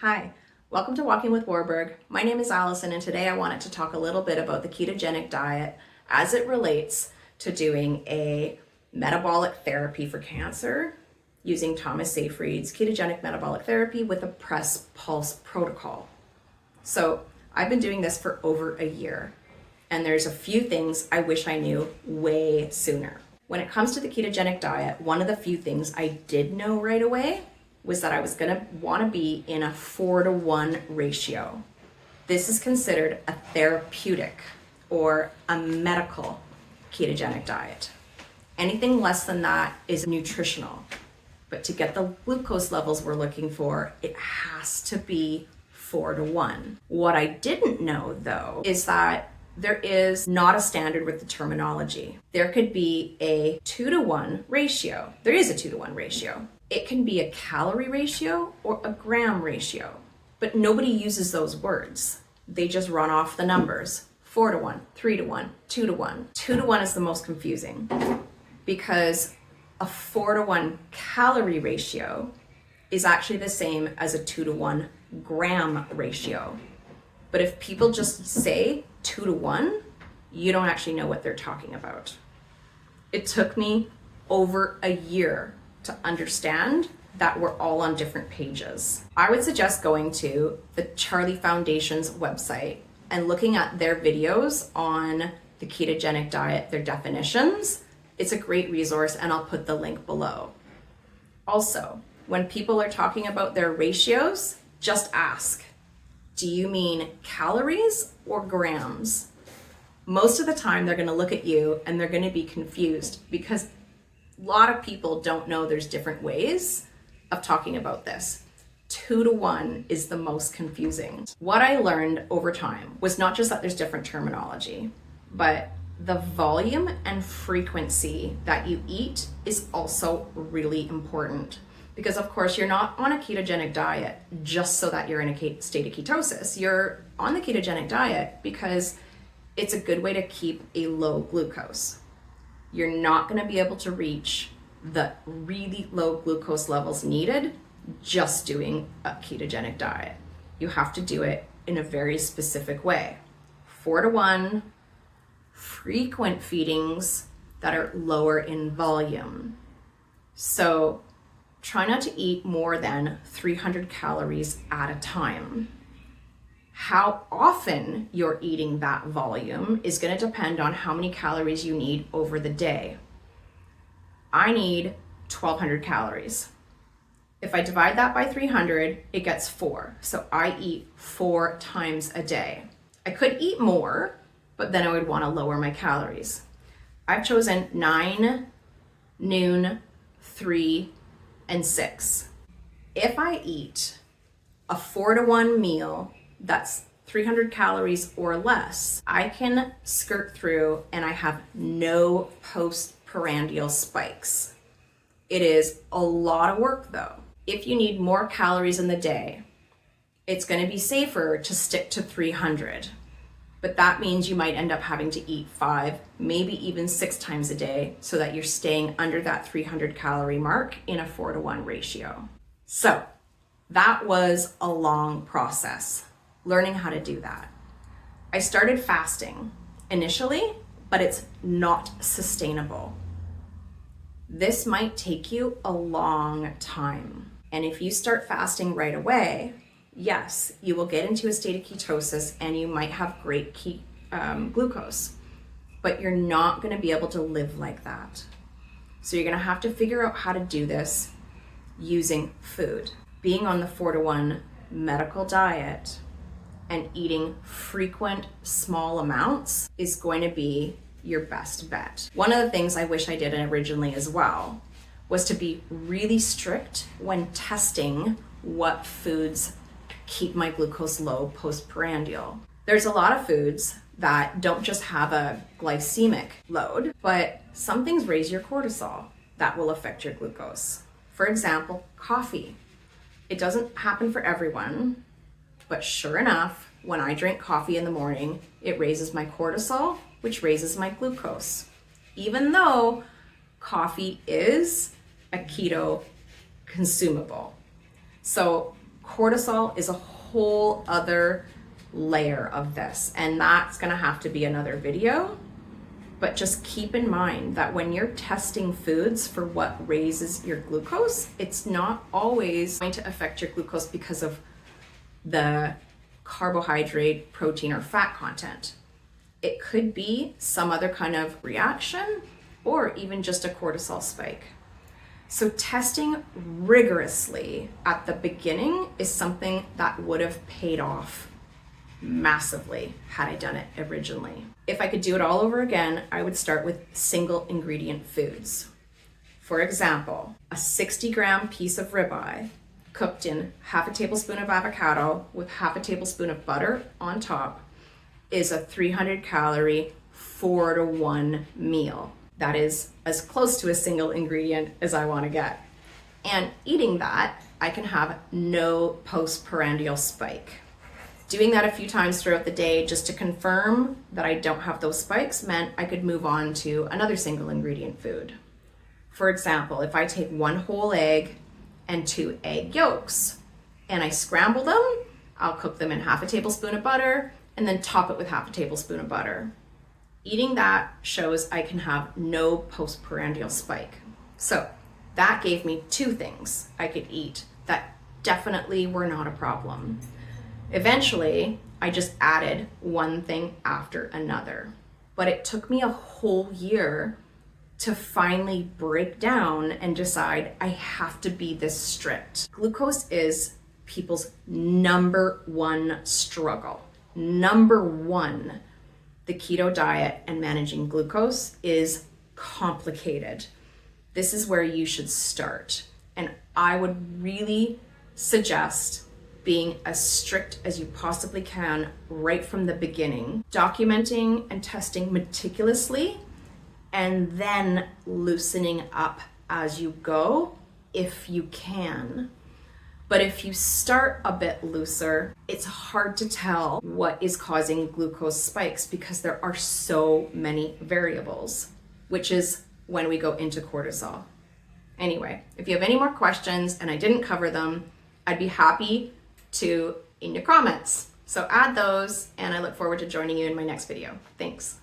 Hi, welcome to Walking with Warburg. My name is Allison, and today I wanted to talk a little bit about the ketogenic diet as it relates to doing a metabolic therapy for cancer using Thomas Seyfried's ketogenic metabolic therapy with a press pulse protocol. So I've been doing this for over a year, and there's a few things I wish I knew way sooner. When it comes to the ketogenic diet, one of the few things I did know right away was that I was going to want to be in a 4-to-1 ratio. This is considered a therapeutic or a medical ketogenic diet. Anything less than that is nutritional. But to get the glucose levels we're looking for, it has to be 4-to-1. What I didn't know though is that there is not a standard with the terminology. There could be a 2-to-1 ratio. There is a 2-to-1 ratio. It can be a calorie ratio or a gram ratio, but nobody uses those words. They just run off the numbers. 4-to-1, 3-to-1, 2-to-1. 2-to-1 is the most confusing because a 4-to-1 calorie ratio is actually the same as a 2-to-1 gram ratio. But if people just say 2-to-1, you don't actually know what they're talking about. It took me over a year to understand that we're all on different pages. I would suggest going to the Charlie Foundation's website and looking at their videos on the ketogenic diet, their definitions. It's a great resource, and I'll put the link below. Also, when people are talking about their ratios, just ask, do you mean calories or grams? Most of the time they're going to look at you and they're going to be confused because a lot of people don't know there's different ways of talking about this. 2-to-1 is the most confusing. What I learned over time was not just that there's different terminology, but the volume and frequency that you eat is also really important. Because of course you're not on a ketogenic diet just so that you're in a state of ketosis. You're on the ketogenic diet because it's a good way to keep a low glucose. You're not going to be able to reach the really low glucose levels needed just doing a ketogenic diet. You have to do it in a very specific way. 4-to-1, frequent feedings that are lower in volume. So try not to eat more than 300 calories at a time. How often you're eating that volume is going to depend on how many calories you need over the day. I need 1,200 calories. If I divide that by 300, it gets 4. So I eat 4 times a day. I could eat more, but then I would want to lower my calories. I've chosen 9, noon, 3, and 6. If I eat a 4-to-1 meal that's 300 calories or less, I can skirt through and I have no postprandial spikes. It is a lot of work though. If you need more calories in the day, it's going to be safer to stick to 300. But that means you might end up having to eat 5, maybe even 6 times a day so that you're staying under that 300 calorie mark in a 4-to-1 ratio. So that was a long process, learning how to do that. I started fasting initially, but it's not sustainable. This might take you a long time. And if you start fasting right away, yes, you will get into a state of ketosis and you might have great glucose, but you're not going to be able to live like that. So you're going to have to figure out how to do this using food. Being on the 4-to-1 medical diet and eating frequent small amounts is going to be your best bet. One of the things I wish I did originally as well was to be really strict when testing what foods keep my glucose low postprandial. There's a lot of foods that don't just have a glycemic load, but some things raise your cortisol that will affect your glucose. For example, coffee. It doesn't happen for everyone, but sure enough, when I drink coffee in the morning, it raises my cortisol, which raises my glucose. Even though coffee is a keto consumable. So Cortisol is a whole other layer of this, and that's going to have to be another video. But just keep in mind that when you're testing foods for what raises your glucose, it's not always going to affect your glucose because of the carbohydrate, protein, or fat content. It could be some other kind of reaction or even just a cortisol spike. So testing rigorously at the beginning is something that would have paid off massively had I done it originally. If I could do it all over again, I would start with single ingredient foods. For example, a 60-gram piece of ribeye cooked in half a tablespoon of avocado with half a tablespoon of butter on top is a 300-calorie 4-to-1 meal. That is as close to a single ingredient as I want to get. And eating that, I can have no postprandial spike. Doing that a few times throughout the day just to confirm that I don't have those spikes meant I could move on to another single ingredient food. For example, if I take 1 whole egg and 2 egg yolks and I scramble them, I'll cook them in half a tablespoon of butter and then top it with half a tablespoon of butter. Eating that shows I can have no postprandial spike. So that gave me 2 things I could eat that definitely were not a problem. Eventually, I just added one thing after another, but it took me a whole year to finally break down and decide I have to be this strict. Glucose is people's number 1 struggle. Number 1, the keto diet and managing glucose is complicated. This is where you should start. And I would really suggest being as strict as you possibly can right from the beginning, documenting and testing meticulously, and then loosening up as you go if you can. But if you start a bit looser, it's hard to tell what is causing glucose spikes because there are so many variables, which is when we go into cortisol. Anyway, if you have any more questions and I didn't cover them, I'd be happy to in your comments. So add those, and I look forward to joining you in my next video. Thanks.